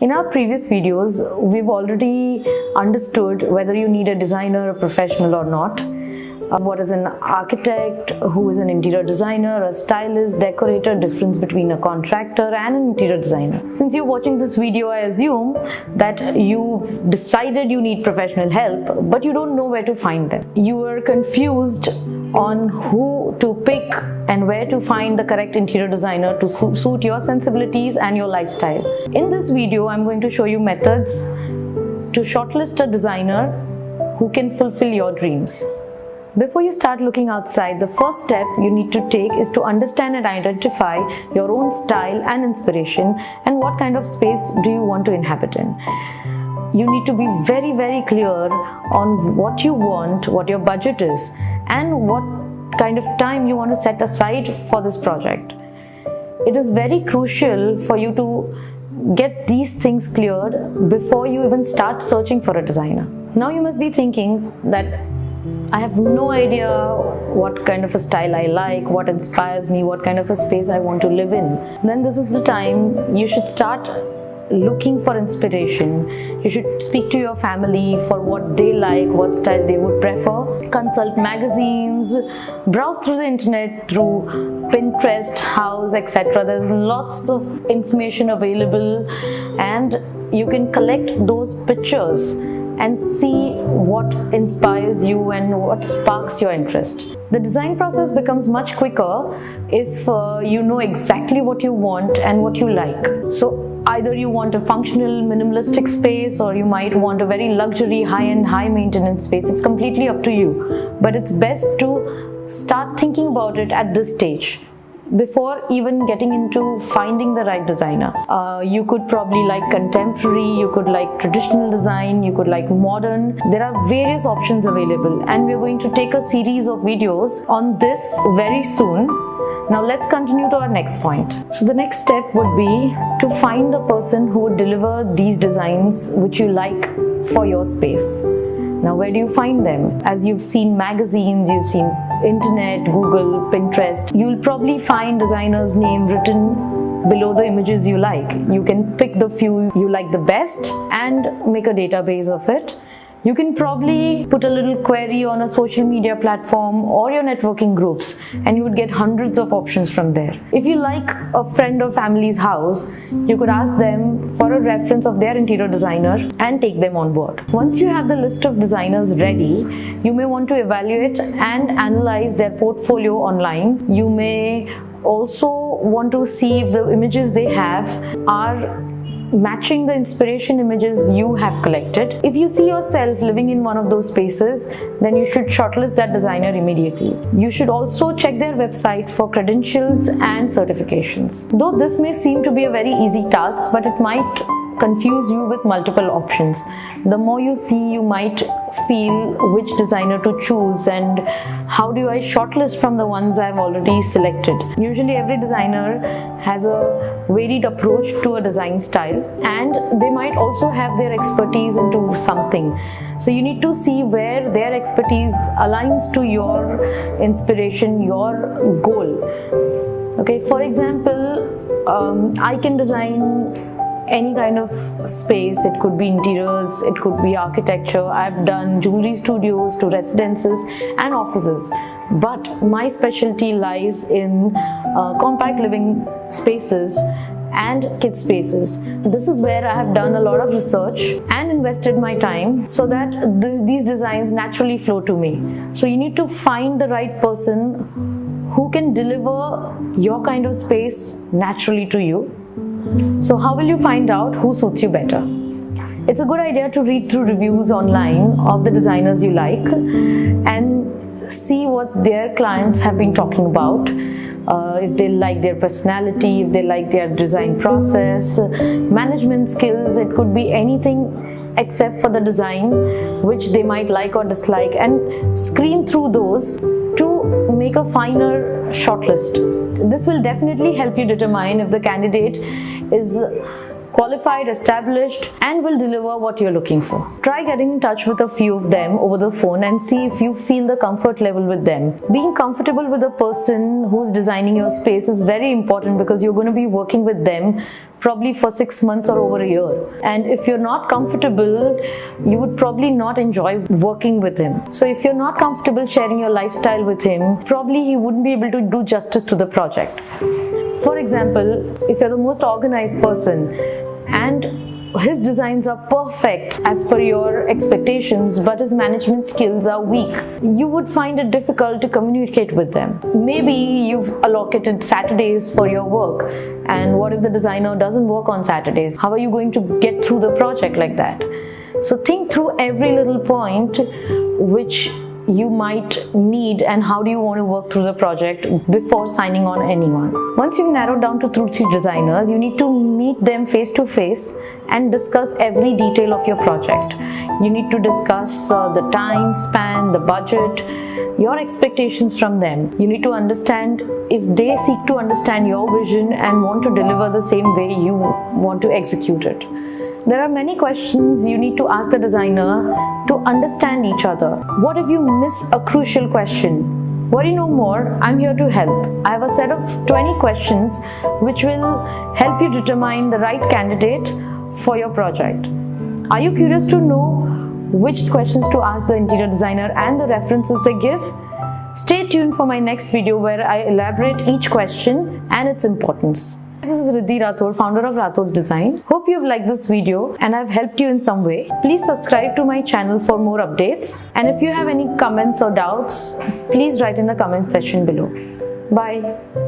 In our previous videos, we've already understood whether you need a designer, a professional or not. What is an architect, who is an interior designer, a stylist, decorator, difference between a contractor and an interior designer. Since you're watching this video, I assume that you've decided you need professional help, but you don't know where to find them. You are confused on who to pick and where to find the correct interior designer to suit your sensibilities and your lifestyle. In this video, I'm going to show you methods to shortlist a designer who can fulfill your dreams. Before you start looking outside, the first step you need to take is to understand and identify your own style and inspiration and what kind of space do you want to inhabit in. You need to be very clear on what you want, what your budget is, and what kind of time you want to set aside for this project. It is very crucial for you to get these things cleared before you even start searching for a designer. Now you must be thinking that I have no idea what kind of a style I like, what inspires me, what kind of a space I want to live in. Then this is the time you should start looking for inspiration. You should speak to your family for what they like, what style they would prefer. Consult magazines, browse through the internet, through Pinterest, House, etc. There's lots of information available and you can collect those pictures and see what inspires you and what sparks your interest. The design process becomes much quicker if you know exactly what you want and what you like. So either you want a functional, minimalistic space, or you might want a very luxury, high-end, high-maintenance space. It's completely up to you. But it's best to start thinking about it at this stage, before even getting into finding the right designer. You could probably like contemporary, you could like traditional design, you could like modern. There are various options available and we're going to take a series of videos on this very soon. Now let's continue to our next point. So the next step would be to find the person who would deliver these designs which you like for your space. Now where do you find them? As you've seen magazines, you've seen internet, Google, Pinterest, you'll probably find designers' name written below the images you like. You can pick the few you like the best and make a database of it. You can probably put a little query on a social media platform or your networking groups and you would get hundreds of options from there. If you like a friend or family's house, you could ask them for a reference of their interior designer and take them on board. Once you have the list of designers ready, you may want to evaluate and analyze their portfolio online. You may also want to see if the images they have are matching the inspiration images you have collected. If you see yourself living in one of those spaces, then you should shortlist that designer immediately. You should also check their website for credentials and certifications. Though this may seem to be a very easy task, but it might confuse you with multiple options. The more you see, you might feel which designer to choose and how do I shortlist from the ones I've already selected. Usually every designer has a varied approach to a design style and they might also have their expertise into something. So you need to see where their expertise aligns to your inspiration, your goal. Okay, for example, I can design any kind of space. It could be interiors, it could be architecture. I've done jewelry studios to residences and offices, but my specialty lies in compact living spaces and kid spaces. This is where I have done a lot of research and invested my time so that these designs naturally flow to me. So you need to find the right person who can deliver your kind of space naturally to you. So how will you find out who suits you better? It's a good idea to read through reviews online of the designers you like and see what their clients have been talking about. If they like their personality, if they like their design process, management skills, it could be anything except for the design which they might like or dislike, and screen through those to make a finer shortlist. This will definitely help you determine if the candidate is qualified, established, and will deliver what you're looking for. Try getting in touch with a few of them over the phone and see if you feel the comfort level with them. Being comfortable with the person who's designing your space is very important because you're going to be working with them probably for 6 months or over a year. And if you're not comfortable, you would probably not enjoy working with him. So if you're not comfortable sharing your lifestyle with him, probably he wouldn't be able to do justice to the project. For example, if you're the most organized person and his designs are perfect as per your expectations, but his management skills are weak, you would find it difficult to communicate with them. Maybe you've allocated Saturdays for your work, and what if the designer doesn't work on Saturdays? How are you going to get through the project like that? So think through every little point which you might need and how do you want to work through the project before signing on anyone. Once you've narrowed down to 2-3 designers, you need to meet them face to face and discuss every detail of your project. You need to discuss the time span, the budget, your expectations from them. You need to understand if they seek to understand your vision and want to deliver the same way you want to execute it. There are many questions you need to ask the designer to understand each other. What if you miss a crucial question? Worry no more, I'm here to help. I have a set of 20 questions which will help you determine the right candidate for your project. Are you curious to know which questions to ask the interior designer and the references they give? Stay tuned for my next video where I elaborate each question and its importance. This is Riddhi Rathod, founder of Rathod's Design. Hope you've liked this video and I've helped you in some way. Please subscribe to my channel for more updates. And if you have any comments or doubts, please write in the comment section below. Bye.